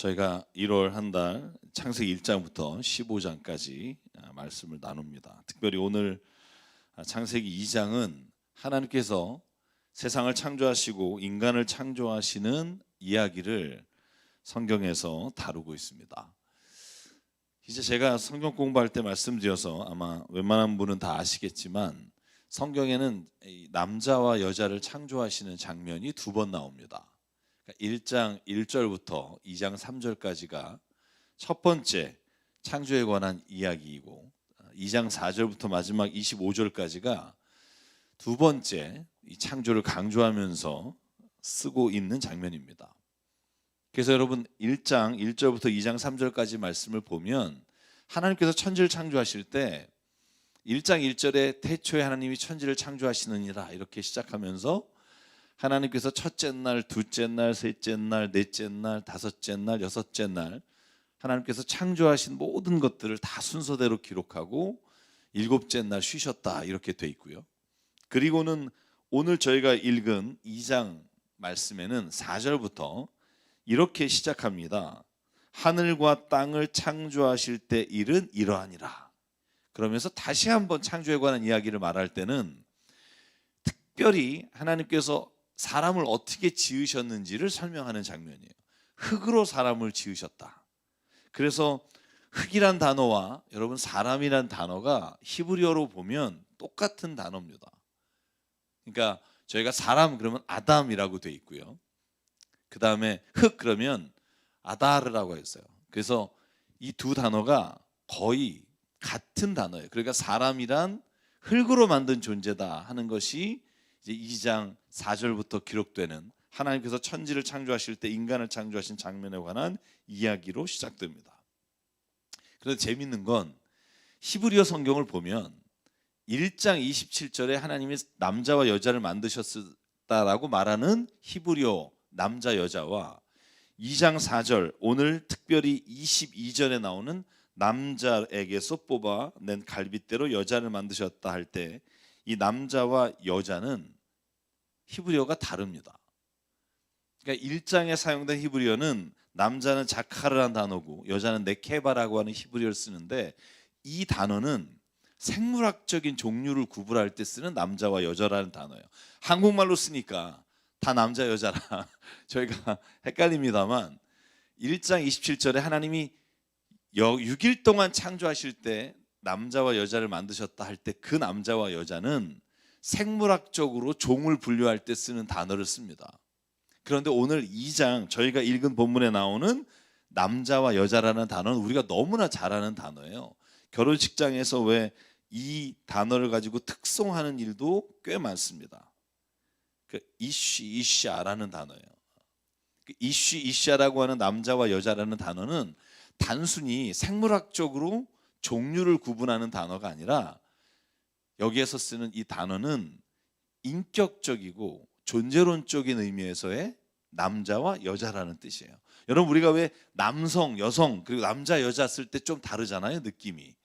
저희가 1월 한 달 창세기 1장부터 15장까지 말씀을 나눕니다. 특별히 오늘 창세기 2장은 하나님께서 세상을 창조하시고 인간을 창조하시는 이야기를 성경에서 다루고 있습니다. 이제 제가 성경 공부할 때 말씀드려서 아마 웬만한 분은 다 아시겠지만 성경에는 남자와 여자를 창조하시는 장면이 두 번 나옵니다. 1장 1절부터 2장 3절까지가 첫 번째 창조에 관한 이야기이고 2장 4절부터 마지막 25절까지가 두 번째 이 창조를 강조하면서 쓰고 있는 장면입니다. 그래서 여러분 1장 1절부터 2장 3절까지 말씀을 보면 하나님께서 천지를 창조하실 때 1장 1절에 태초에 하나님이 천지를 창조하시느니라 이렇게 시작하면서 하나님께서 첫째 날, 둘째 날, 셋째 날, 넷째 날, 다섯째 날, 여섯째 날 하나님께서 창조하신 모든 것들을 다 순서대로 기록하고 일곱째 날 쉬셨다 이렇게 돼 있고요. 그리고는 오늘 저희가 읽은 2장 말씀에는 4절부터 이렇게 시작합니다. 하늘과 땅을 창조하실 때 일은 이러하니라. 그러면서 다시 한번 창조에 관한 이야기를 말할 때는 특별히 하나님께서 사람을 어떻게 지으셨는지를 설명하는 장면이에요. 흙으로 사람을 지으셨다. 그래서 흙이란 단어와 여러분 사람이란 단어가 히브리어로 보면 똑같은 단어입니다. 그러니까 저희가 사람 그러면 아담이라고 돼 있고요. 그 다음에 흙 그러면 아다르라고 했어요. 그래서 이 두 단어가 거의 같은 단어예요. 그러니까 사람이란 흙으로 만든 존재다 하는 것이 이제 2장 4절부터 기록되는 하나님께서 천지를 창조하실 때 인간을 창조하신 장면에 관한 이야기로 시작됩니다. 그런데 재밌는 건 히브리어 성경을 보면 1장 27절에 하나님이 남자와 여자를 만드셨다라고 말하는 히브리어 남자 여자와 2장 4절 오늘 특별히 22절에 나오는 남자에게서 뽑아낸 갈빗대로 여자를 만드셨다 할 때 이 남자와 여자는 히브리어가 다릅니다. 그러니까 1장에 사용된 히브리어는 남자는 자카르라는 단어고 여자는 네케바라고 하는 히브리어를 쓰는데 이 단어는 생물학적인 종류를 구분할 때 쓰는 남자와 여자라는 단어예요. 한국말로 쓰니까 다 남자 여자라 저희가 헷갈립니다만 1장 27절에 하나님이 6일 동안 창조하실 때 남자와 여자를 만드셨다 할 때 그 남자와 여자는 생물학적으로 종을 분류할 때 쓰는 단어를 씁니다. 그런데 오늘 2장 저희가 읽은 본문에 나오는 남자와 여자라는 단어는 우리가 너무나 잘 아는 단어예요. 결혼식장에서 왜 이 단어를 가지고 특송하는 일도 꽤 많습니다. 이쉬라는 단어예요. 이쉬라고 하는 남자와 여자라는 단어는 단순히 생물학적으로 종류를 구분하는 단어가 아니라 여기에서 쓰는 이 단어는 인격적이고 존재론적인 의미에서의 남자와 여자라는 뜻이에요. 여러분 우리가 왜 남성, 여성 그리고 남자, 여자 쓸 때 좀 다르잖아요. 느낌이.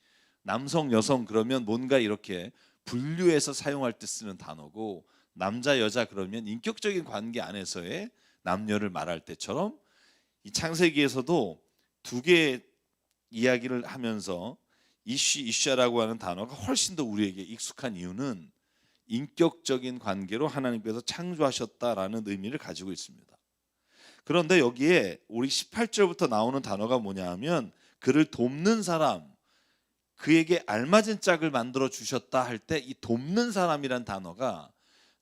남성, 여성 그러면 뭔가 이렇게 분류해서 사용할 때 쓰는 단어고 남자, 여자 그러면 인격적인 관계 안에서의 남녀를 말할 때처럼 이 창세기에서도 두 개의 이야기를 하면서 이쉬라고 하는 단어가 훨씬 더 우리에게 익숙한 이유는 인격적인 관계로 하나님께서 창조하셨다라는 의미를 가지고 있습니다. 그런데 여기에 우리 18절부터 나오는 단어가 뭐냐 하면 그를 돕는 사람, 그에게 알맞은 짝을 만들어 주셨다 할 때 이 돕는 사람이란 단어가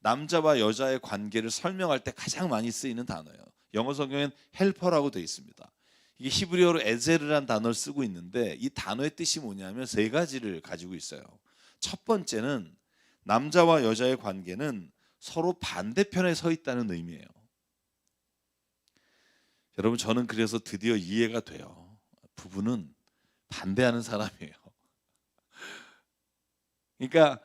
남자와 여자의 관계를 설명할 때 가장 많이 쓰이는 단어예요. 영어 성경엔 헬퍼라고 되어 있습니다. 이게 히브리어로 에제르란 단어를 쓰고 있는데 이 단어의 뜻이 뭐냐면 세 가지를 가지고 있어요. 첫 번째는 남자와 여자의 관계는 서로 반대편에 서 있다는 의미예요. 여러분 저는 그래서 드디어 이해가 돼요. 부부는 반대하는 사람이에요. 그러니까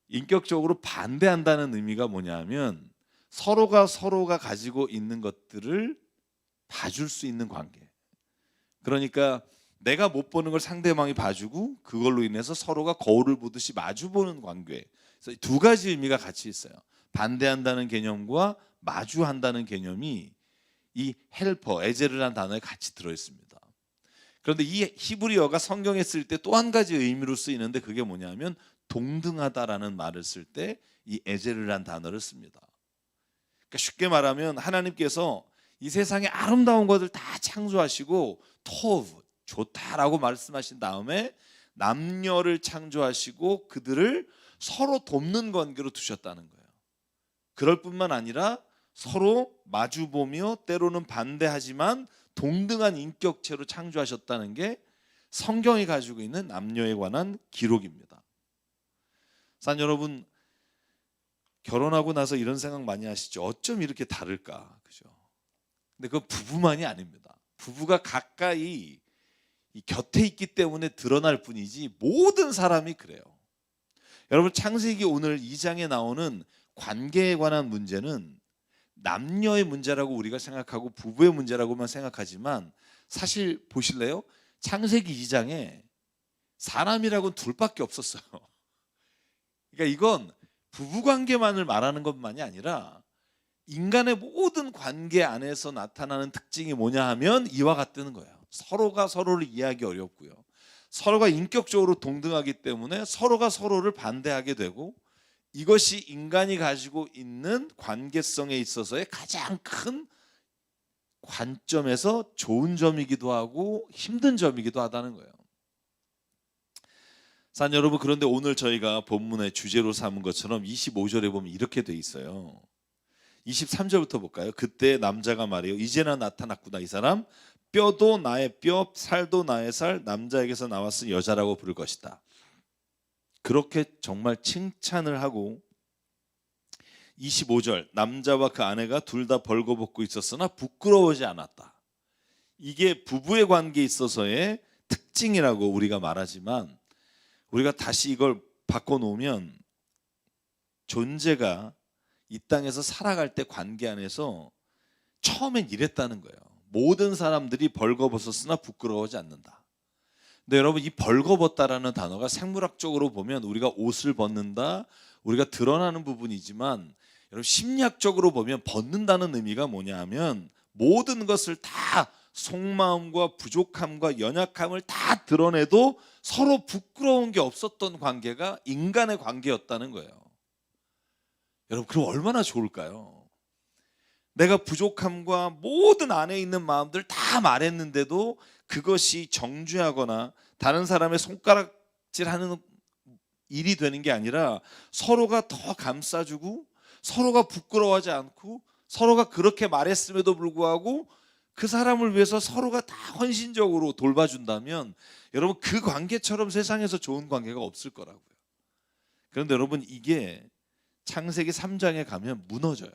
인격적으로 반대한다는 의미가 뭐냐면 서로가 가지고 있는 것들을 봐줄 수 있는 관계. 그러니까 내가 못 보는 걸 상대방이 봐주고 그걸로 인해서 서로가 거울을 보듯이 마주보는 관계. 그래서 두 가지 의미가 같이 있어요. 반대한다는 개념과 마주한다는 개념이 이 헬퍼, 에제르라는 단어에 같이 들어있습니다. 그런데 이 히브리어가 성경에 쓸 때 또 한 가지 의미로 쓰이는데 그게 뭐냐면 동등하다라는 말을 쓸 때 이 에제르라는 단어를 씁니다. 그러니까 쉽게 말하면 하나님께서 이 세상의 아름다운 것을 다 창조하시고 토브, 좋다라고 말씀하신 다음에 남녀를 창조하시고 그들을 서로 돕는 관계로 두셨다는 거예요. 그럴 뿐만 아니라 서로 마주보며 때로는 반대하지만 동등한 인격체로 창조하셨다는 게 성경이 가지고 있는 남녀에 관한 기록입니다. 산 여러분, 결혼하고 나서 이런 생각 많이 하시죠? 어쩜 이렇게 다를까? 그죠? 근데 그건 부부만이 아닙니다. 부부가 가까이 이 곁에 있기 때문에 드러날 뿐이지 모든 사람이 그래요. 여러분, 창세기 오늘 2장에 나오는 관계에 관한 문제는 남녀의 문제라고 우리가 생각하고 부부의 문제라고만 생각하지만 사실 보실래요? 창세기 2장에 사람이라고는 둘밖에 없었어요. 그러니까 이건 부부관계만을 말하는 것만이 아니라 인간의 모든 관계 안에서 나타나는 특징이 뭐냐 하면 이와 같다는 거예요. 서로가 서로를 이해하기 어렵고요. 서로가 인격적으로 동등하기 때문에 서로가 서로를 반대하게 되고 이것이 인간이 가지고 있는 관계성에 있어서의 가장 큰 관점에서 좋은 점이기도 하고 힘든 점이기도 하다는 거예요. 산 여러분, 그런데 오늘 저희가 본문의 주제로 삼은 것처럼 25절에 보면 이렇게 돼 있어요. 23절부터 볼까요? 그때 남자가 말해요. 이제나 나타났구나. 이 사람 뼈도 나의 뼈, 살도 나의 살, 남자에게서 나왔으니 여자라고 부를 것이다. 그렇게 정말 칭찬을 하고 25절 남자와 그 아내가 둘 다 벌거벗고 있었으나 부끄러워하지 않았다. 이게 부부의 관계에 있어서의 특징이라고 우리가 말하지만 우리가 다시 이걸 바꿔놓으면 존재가 이 땅에서 살아갈 때 관계 안에서 처음엔 이랬다는 거예요. 모든 사람들이 벌거벗었으나 부끄러워하지 않는다. 근데 여러분, 이 벌거벗다라는 단어가 생물학적으로 보면 우리가 옷을 벗는다, 우리가 드러나는 부분이지만 여러분 심리학적으로 보면 벗는다는 의미가 뭐냐 하면 모든 것을 다 속마음과 부족함과 연약함을 다 드러내도 서로 부끄러운 게 없었던 관계가 인간의 관계였다는 거예요. 여러분, 그럼 얼마나 좋을까요? 내가 부족함과 모든 안에 있는 마음들 다 말했는데도 그것이 정죄하거나 다른 사람의 손가락질하는 일이 되는 게 아니라 서로가 더 감싸주고 서로가 부끄러워하지 않고 서로가 그렇게 말했음에도 불구하고 그 사람을 위해서 서로가 다 헌신적으로 돌봐준다면 여러분 그 관계처럼 세상에서 좋은 관계가 없을 거라고요. 그런데 여러분 이게 창세기 3장에 가면 무너져요.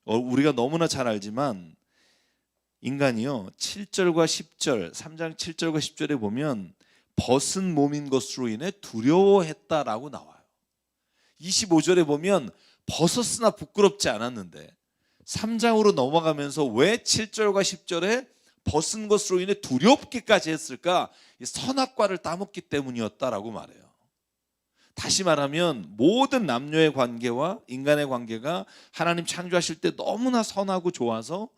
우리가 너무나 잘 알지만 인간이요 7절과 10절 3장 7절과 10절에 보면 벗은 몸인 것으로 인해 두려워했다라고 나와요. 25절에 보면 벗었으나 부끄럽지 않았는데 3장으로 넘어가면서 왜 7절과 10절에 벗은 것으로 인해 두렵기까지 했을까? 선악과를 따먹기 때문이었다라고 말해요. 다시 말하면 모든 남녀의 관계와 인간의 관계가 하나님 창조하실 때 너무나 선하고 좋아서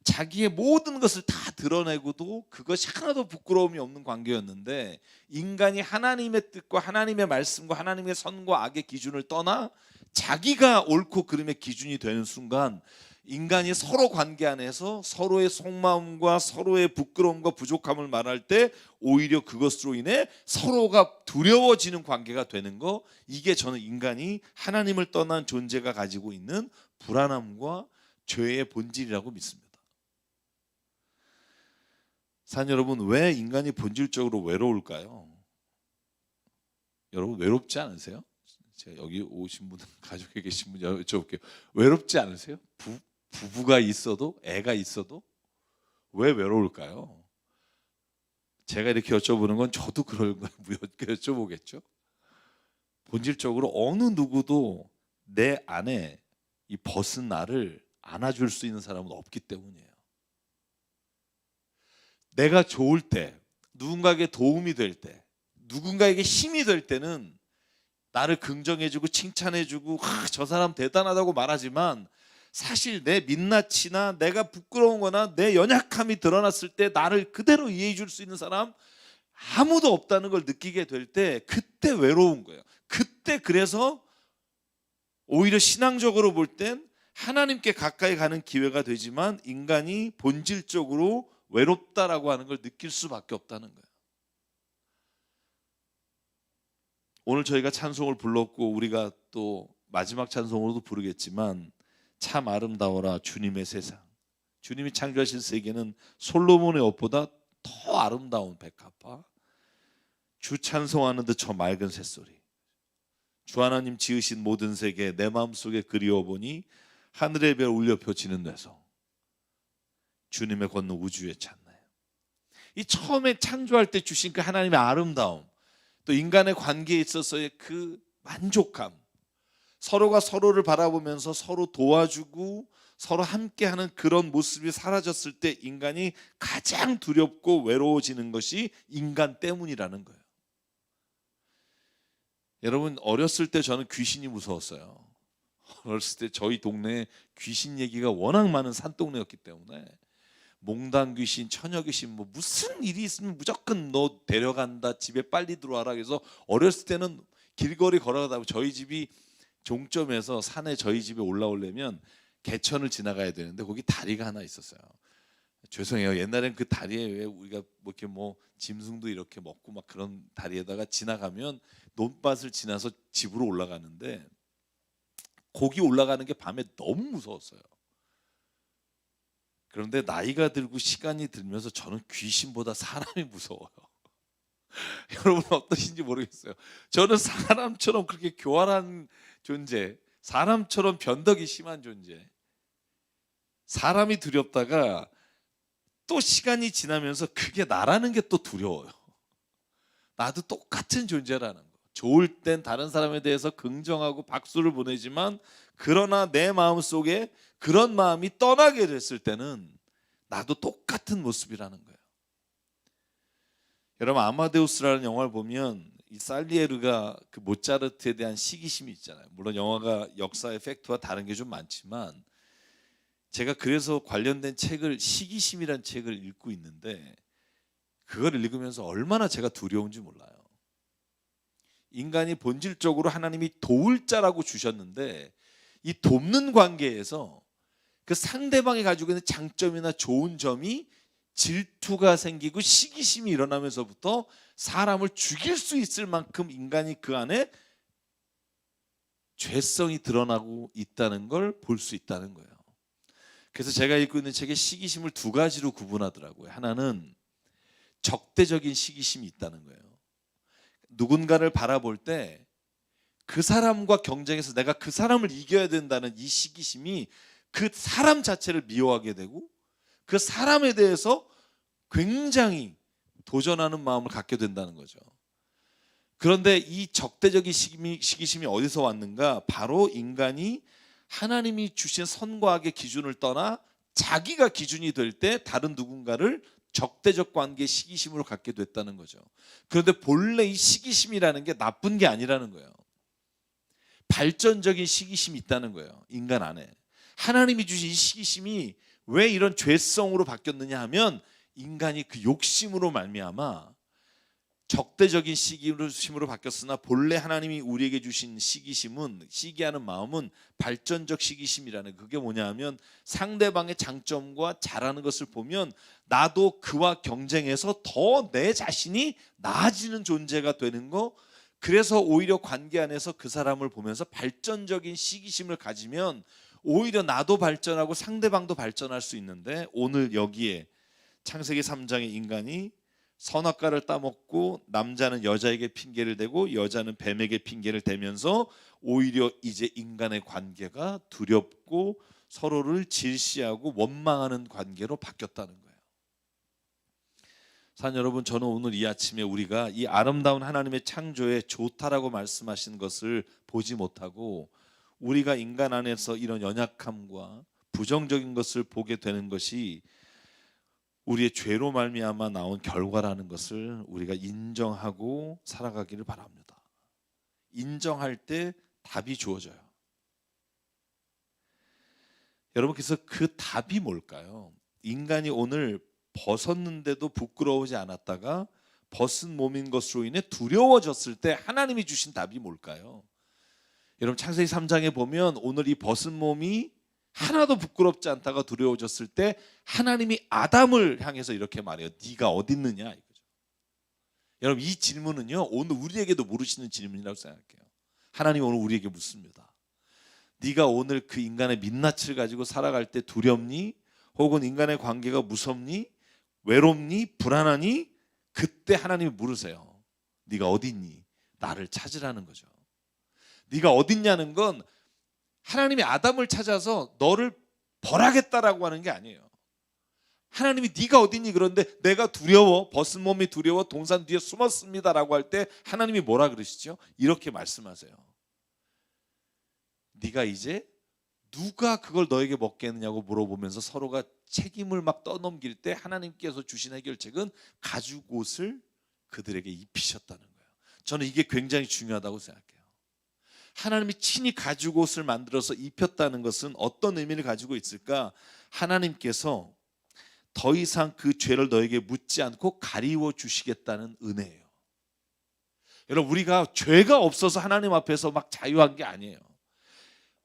자기의 모든 것을 다 드러내고도 그것이 하나도 부끄러움이 없는 관계였는데 인간이 하나님의 뜻과 하나님의 말씀과 하나님의 선과 악의 기준을 떠나 자기가 옳고 그름의 기준이 되는 순간 인간이 서로 관계 안에서 서로의 속마음과 서로의 부끄러움과 부족함을 말할 때 오히려 그것으로 인해 서로가 두려워지는 관계가 되는 거, 이게 저는 인간이 하나님을 떠난 존재가 가지고 있는 불안함과 죄의 본질이라고 믿습니다. 산 여러분, 왜 인간이 본질적으로 외로울까요? 여러분 외롭지 않으세요? 제가 여기 오신 분, 가족에 계신 분 여쭤볼게요. 외롭지 않으세요? 부부가 있어도, 애가 있어도 왜 외로울까요? 제가 이렇게 여쭤보는 건 저도 그럴 거예요. 여쭤보겠죠. 본질적으로 어느 누구도 내 안에 이 벗은 나를 안아줄 수 있는 사람은 없기 때문이에요. 내가 좋을 때, 누군가에게 도움이 될 때, 누군가에게 힘이 될 때는 나를 긍정해주고 칭찬해주고 저 사람 대단하다고 말하지만 사실 내 민낯이나 내가 부끄러운 거나 내 연약함이 드러났을 때 나를 그대로 이해해 줄 수 있는 사람 아무도 없다는 걸 느끼게 될 때 그때 외로운 거예요. 그때 그래서 오히려 신앙적으로 볼 땐 하나님께 가까이 가는 기회가 되지만 인간이 본질적으로 외롭다라고 하는 걸 느낄 수밖에 없다는 거예요. 오늘 저희가 찬송을 불렀고 우리가 또 마지막 찬송으로도 부르겠지만 참 아름다워라 주님의 세상. 주님이 창조하신 세계는 솔로몬의 옷보다 더 아름다운 백합화. 주 찬송하는 듯 저 맑은 새소리. 주 하나님 지으신 모든 세계 내 마음속에 그리워보니 하늘의 별 울려 펴지는 뇌성. 주님의 걷는 우주에 찾나요. 이 처음에 창조할 때 주신 그 하나님의 아름다움, 또 인간의 관계에 있어서의 그 만족감, 서로가 서로를 바라보면서 서로 도와주고 서로 함께하는 그런 모습이 사라졌을 때 인간이 가장 두렵고 외로워지는 것이 인간 때문이라는 거예요. 여러분, 어렸을 때 저는 귀신이 무서웠어요. 어렸을 때 저희 동네에 귀신 얘기가 워낙 많은 산동네였기 때문에 몽당 귀신, 처녀 귀신, 뭐 무슨 일이 있으면 무조건 너 데려간다, 집에 빨리 들어와라. 그래서 어렸을 때는 길거리 걸어가다 저희 집이 종점에서 산에 저희 집에 올라오려면 개천을 지나가야 되는데 거기 다리가 하나 있었어요. 죄송해요. 옛날엔 그 다리에 왜 우리가 뭐 이렇게 뭐 짐승도 이렇게 먹고 막 그런 다리에다가 지나가면 논밭을 지나서 집으로 올라가는데 거기 올라가는 게 밤에 너무 무서웠어요. 그런데 나이가 들고 시간이 들면서 저는 귀신보다 사람이 무서워요. 여러분 어떠신지 모르겠어요. 저는 사람처럼 그렇게 교활한 존재, 사람처럼 변덕이 심한 존재, 사람이 두렵다가 또 시간이 지나면서 그게 나라는 게 또 두려워요. 나도 똑같은 존재라는 거. 좋을 땐 다른 사람에 대해서 긍정하고 박수를 보내지만 그러나 내 마음속에 그런 마음이 떠나게 됐을 때는 나도 똑같은 모습이라는 거예요. 여러분 아마데우스라는 영화를 보면 이 살리에르가 그 모차르트에 대한 시기심이 있잖아요. 물론 영화가 역사의 팩트와 다른 게 좀 많지만 제가 그래서 관련된 책을 시기심이라는 책을 읽고 있는데 그걸 읽으면서 얼마나 제가 두려운지 몰라요. 인간이 본질적으로 하나님이 도울 자라고 주셨는데 이 돕는 관계에서 그 상대방이 가지고 있는 장점이나 좋은 점이 질투가 생기고 시기심이 일어나면서부터 사람을 죽일 수 있을 만큼 인간이 그 안에 죄성이 드러나고 있다는 걸 볼 수 있다는 거예요. 그래서 제가 읽고 있는 책에 시기심을 두 가지로 구분하더라고요. 하나는 적대적인 시기심이 있다는 거예요. 누군가를 바라볼 때 그 사람과 경쟁해서 내가 그 사람을 이겨야 된다는 이 시기심이 그 사람 자체를 미워하게 되고 그 사람에 대해서 굉장히 도전하는 마음을 갖게 된다는 거죠. 그런데 이 적대적인 시기심이 어디서 왔는가? 바로 인간이 하나님이 주신 선과 악의 기준을 떠나 자기가 기준이 될 때 다른 누군가를 적대적 관계의 시기심으로 갖게 됐다는 거죠. 그런데 본래 이 시기심이라는 게 나쁜 게 아니라는 거예요. 발전적인 시기심이 있다는 거예요. 인간 안에. 하나님이 주신 이 시기심이 왜 이런 죄성으로 바뀌었느냐 하면 인간이 그 욕심으로 말미암아 적대적인 시기심으로 바뀌었으나 본래 하나님이 우리에게 주신 시기심은, 시기하는 마음은 발전적 시기심이라는, 그게 뭐냐 하면 상대방의 장점과 잘하는 것을 보면 나도 그와 경쟁해서 더 내 자신이 나아지는 존재가 되는 거. 그래서 오히려 관계 안에서 그 사람을 보면서 발전적인 시기심을 가지면 오히려 나도 발전하고 상대방도 발전할 수 있는데, 오늘 여기에 창세기 3장의 인간이 선악과를 따먹고 남자는 여자에게 핑계를 대고 여자는 뱀에게 핑계를 대면서 오히려 이제 인간의 관계가 두렵고 서로를 질시하고 원망하는 관계로 바뀌었다는 거예요. 사랑 여러분, 저는 오늘 이 아침에 우리가 이 아름다운 하나님의 창조에 좋다라고 말씀하신 것을 보지 못하고 우리가 인간 안에서 이런 연약함과 부정적인 것을 보게 되는 것이 우리의 죄로 말미암아 나온 결과라는 것을 우리가 인정하고 살아가기를 바랍니다. 인정할 때 답이 주어져요. 여러분께서 그 답이 뭘까요? 인간이 오늘 벗었는데도 부끄러우지 않았다가 벗은 몸인 것으로 인해 두려워졌을 때 하나님이 주신 답이 뭘까요? 여러분 창세기 3장에 보면 오늘 이 벗은 몸이 하나도 부끄럽지 않다가 두려워졌을 때 하나님이 아담을 향해서 이렇게 말해요. 네가 어디 있느냐 이거죠. 여러분 이 질문은요 오늘 우리에게도 물으시는 질문이라고 생각해요. 하나님 오늘 우리에게 묻습니다. 네가 오늘 그 인간의 민낯을 가지고 살아갈 때 두렵니? 혹은 인간의 관계가 무섭니? 외롭니? 불안하니? 그때 하나님이 물으세요. 네가 어디 있니? 나를 찾으라는 거죠. 네가 어디 있냐는 건 하나님이 아담을 찾아서 너를 벌하겠다라고 하는 게 아니에요. 하나님이 네가 어디 있니? 그런데 내가 두려워, 벗은 몸이 두려워 동산 뒤에 숨었습니다라고 할 때 하나님이 뭐라 그러시죠? 이렇게 말씀하세요. 네가 이제 누가 그걸 너에게 먹겠느냐고 물어보면서 서로가 책임을 막 떠넘길 때 하나님께서 주신 해결책은 가죽옷을 그들에게 입히셨다는 거예요. 저는 이게 굉장히 중요하다고 생각해요. 하나님이 친히 가죽옷을 만들어서 입혔다는 것은 어떤 의미를 가지고 있을까? 하나님께서 더 이상 그 죄를 너에게 묻지 않고 가리워 주시겠다는 은혜예요. 여러분 우리가 죄가 없어서 하나님 앞에서 막 자유한 게 아니에요.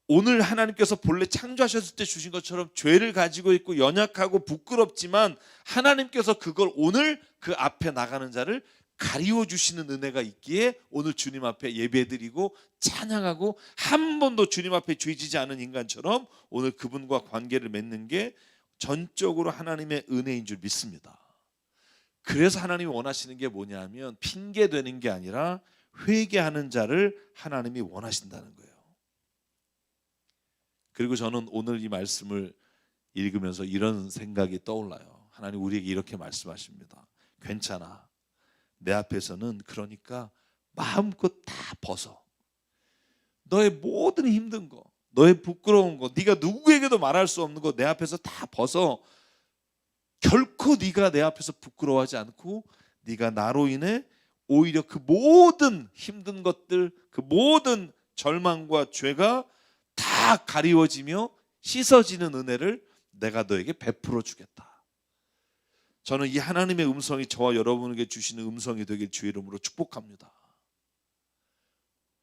오늘 하나님께서 본래 창조하셨을 때 주신 것처럼 죄를 가지고 있고 연약하고 부끄럽지만 하나님께서 그걸 오늘 그 앞에 나가는 자를 가리워 주시는 은혜가 있기에 오늘 주님 앞에 예배드리고 찬양하고 한 번도 주님 앞에 죄지지 않은 인간처럼 오늘 그분과 관계를 맺는 게 전적으로 하나님의 은혜인 줄 믿습니다. 그래서 하나님이 원하시는 게 뭐냐면 핑계되는 게 아니라 회개하는 자를 하나님이 원하신다는 거예요. 그리고 저는 오늘 이 말씀을 읽으면서 이런 생각이 떠올라요. 하나님 우리에게 이렇게 말씀하십니다. 괜찮아. 내 앞에서는 그러니까 마음껏 다 벗어. 너의 모든 힘든 거, 너의 부끄러운 거, 네가 누구에게도 말할 수 없는 거 내 앞에서 다 벗어. 결코 네가 내 앞에서 부끄러워하지 않고 네가 나로 인해 오히려 그 모든 힘든 것들, 그 모든 절망과 죄가 다 가리워지며 씻어지는 은혜를 내가 너에게 베풀어 주겠다. 저는 이 하나님의 음성이 저와 여러분에게 주시는 음성이 되길 주의 이름으로 축복합니다.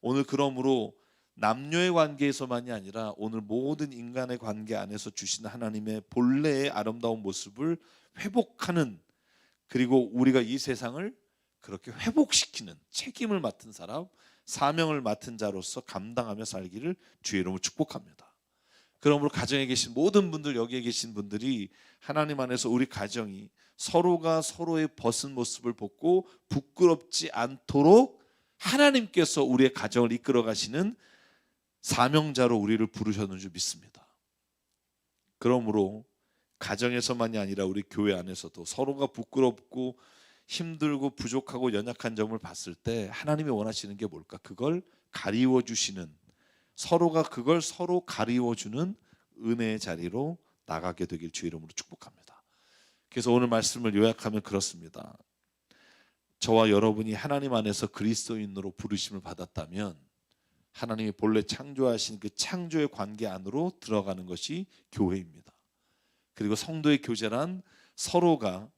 오늘 그러므로 남녀의 관계에서만이 아니라 오늘 모든 인간의 관계 안에서 주시는 하나님의 본래의 아름다운 모습을 회복하는, 그리고 우리가 이 세상을 그렇게 회복시키는 책임을 맡은 사람, 사명을 맡은 자로서 감당하며 살기를 주의 이름으로 축복합니다. 그러므로 가정에 계신 모든 분들, 여기에 계신 분들이 하나님 안에서 우리 가정이 서로가 서로의 벗은 모습을 벗고 부끄럽지 않도록 하나님께서 우리의 가정을 이끌어 가시는 사명자로 우리를 부르셨는 줄 믿습니다. 그러므로 가정에서만이 아니라 우리 교회 안에서도 서로가 부끄럽고 힘들고 부족하고 연약한 점을 봤을 때 하나님이 원하시는 게 뭘까? 그걸 가리워 주시는, 서로가 그걸 서로 가리워 주는 은혜의 자리로 나가게 되길 주의 이름으로 축복합니다. 그래서 오늘 말씀을 요약하면 그렇습니다. 저와 여러분이 하나님 안에서 그리스도인으로 부르심을 받았다면 하나님이 본래 창조하신 그 창조의 관계 안으로 들어가는 것이 교회입니다. 그리고 성도의 교제란 서로가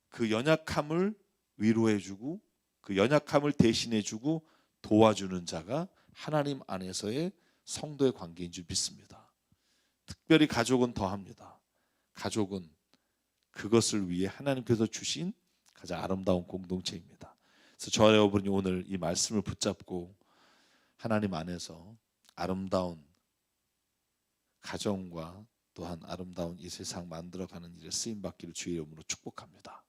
그 연약함을 위로해주고 그 연약함을 대신해주고 도와주는 자가 하나님 안에서의 성도의 관계인 줄 믿습니다. 특별히 가족은 더합니다. 가족은 그것을 위해 하나님께서 주신 가장 아름다운 공동체입니다. 그래서 저와 여러분이 오늘 이 말씀을 붙잡고 하나님 안에서 아름다운 가정과 또한 아름다운 이 세상 만들어가는 일에 쓰임받기를 주의 이름으로 축복합니다.